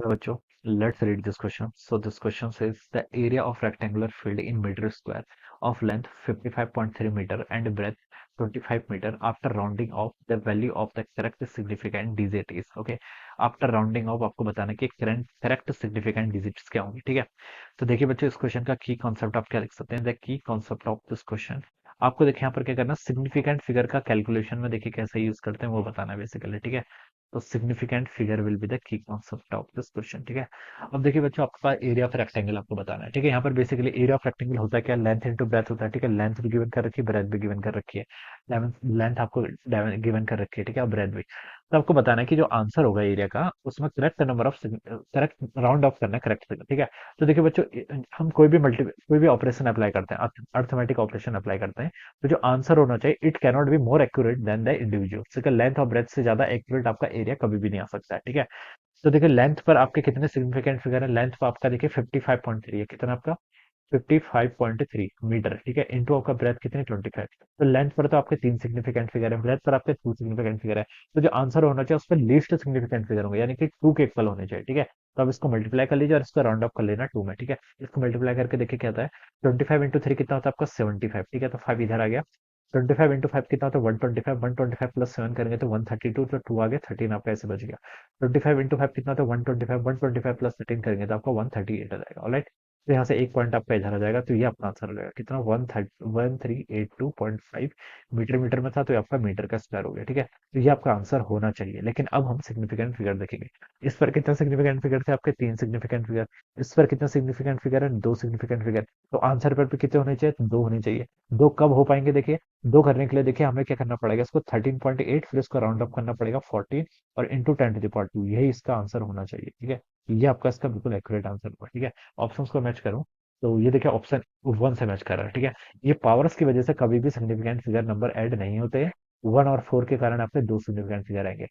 Hello, bachcho. Let's read this question. So this question says the area of rectangular field in meter square of length 55.3 meter and breadth 25 meter after rounding off the value of the correct significant digit is okay. After rounding off आपको बताना है कि correct significant digits क्या होंगे, ठीक है। तो देखिए बच्चों, इस क्वेश्चन का की कॉन्सेप्ट आप क्या लिख सकते हैं, the key concept of this question. आपको देखिए यहाँ पर क्या करना, सिग्निफिकेंट फिगर का कैलकुलेशन में देखिए कैसे यूज करते हैं वो बताना है बेसिकली, ठीक है। तो significant figure will be the key concept of this question, ठीक है। अब देखिए बच्चों, आपके पास एरिया ऑफ रेक्टेंगल आपको बताना है, ठीक है। यहाँ पर बेसिकली एरिया ऑफ रेक्टेंगल होता है क्या, लेंथ इंटू ब्रेथ होता है, ठीक है। लेंथ भी गिवन कर रखी है, ब्रेथ भी गिवन कर रखी है। लेंथ आपको गिवन कर रखी है, ठीक है, और ब्रेथ भी। तो आपको बताना है कि जो आंसर होगा एरिया का, उसमें correct number of correct round of करना है, करेक्ट, ठीक है। तो देखिए बच्चों, हम कोई भी ऑपरेशन अप्लाई करते हैं, अर्थमेटिक ऑपरेशन अप्लाई करते हैं, तो जो आंसर होना चाहिए it cannot be more accurate then the individual. ठीक लेंथ और ब्रेथ से ज्यादा एक्यूरेट आपका एरिया कभी भी नहीं आ सकता है, ठीक है। तो देखिए लेंथ पर आपके कितने सिग्निफिकेंट फिगर है, लेंथ पर आपका देखिए 55.3 है, कितना आपका 55.3 मीटर, ठीक है। इंटू आपका ब्रेथ कितनी 25। तो लेंथ पर तो आपके तीन सिग्निफिकेंट फिगर है, ब्रेथ पर आपके टू सिग्निफिकेंट फिगर है। तो जो आंसर होना चाहिए उस पर लीस्ट सिग्निफिकेंट फिगर होंगे, यानी कि टू के इक्वल होने चाहिए, ठीक है। तो अब इसको मल्टीप्लाई कर लीजिए और इसको राउंड ऑफ कर लेना टू में, ठीक है। इसको मल्टीप्लाई करके देखिए क्या होता है, 25 इंटू 3 कितना होता है आपका 75, ठीक है। तो 5 इधर आ गया। 25 इंटू 5 कितना होता है 125, 125 प्लस 7 करेंगे तो 132, तो 2 आ गया, 13 आपका ऐसे बच गया। 25 इंटू 5 कितना होता है 125, 125 प्लस 13 करेंगे तो आपका 138 आ जाएगा, ऑलराइट। तो यहाँ से एक पॉइंट आपका इधर आ जाएगा, तो ये अपना आंसर हो जाएगा कितना 1382.5 मीटर। मीटर में था तो ये आपका मीटर का स्क्वायर हो गया, ठीक है। तो ये आपका आंसर होना चाहिए, लेकिन अब हम सिग्निफिकेंट फिगर देखेंगे। इस पर कितना सिग्निफिकेंट फिगर थे आपके, तीन सिग्निफिकेंट फिगर। इस पर कितना सिग्निफिकेंट फिगर है, दो सिग्निफिकेंट फिगर। तो आंसर पर भी कितने होने चाहिए, तो दो होने चाहिए। दो कब हो पाएंगे देखिए, दो करने के लिए देखिए हमें क्या करना पड़ेगा, इसको 13.8 फिर इसको राउंड अप करना पड़ेगा 14 और इंटू 10 टू द पावर 2, यही इसका आंसर होना चाहिए, ठीक है। ये आपका इसका बिल्कुल एक्यूरेट आंसर होगा, ठीक है। ऑप्शंस को मैच करूं तो ये देखिए ऑप्शन वन से मैच कर रहा है, ठीक है। ये पावर्स की वजह से कभी भी सिग्निफिकेंट फिगर नंबर ऐड नहीं होते हैं। 1 और 4 के कारण आपके दो सिग्निफिकेंट फिगर आएंगे।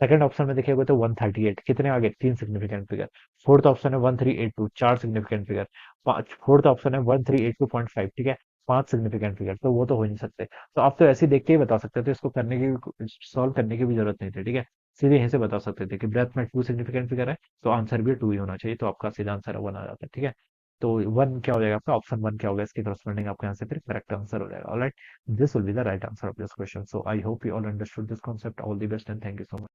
सेकंड ऑप्शन में देखिएगा तो 138 कितने आगे, तीन सिग्निफिकेंट फिगर। फोर्थ ऑप्शन है 1382, चार सिग्निफिकेंट फिगर। पांच फोर्थ ऑप्शन है 1382.5, ठीक है, पांच सिग्निफिकेंट फिगर। तो वो तो हो ही नहीं सकते। तो आप तो ऐसे ही देख के ही बता सकते थे, इसको करने की सॉल्व करने की भी जरूरत नहीं थी, ठीक है। सीधे यहीं से बता सकते थे कि ब्रेथ में टू सिग्निफिकेंट फिगर है, तो आंसर भी टू ही होना चाहिए, तो आपका सीधा आंसर वन आ जाता है, ठीक है। तो वन क्या हो जाएगा आपका, ऑप्शन वन क्या होगा, इसके करस्पॉन्डिंग आपका यहाँ से फिर करेक्ट आंसर हो जाएगा, alright. This will be the right answer of this question. So I hope you all understood this concept. All the best and thank you so much.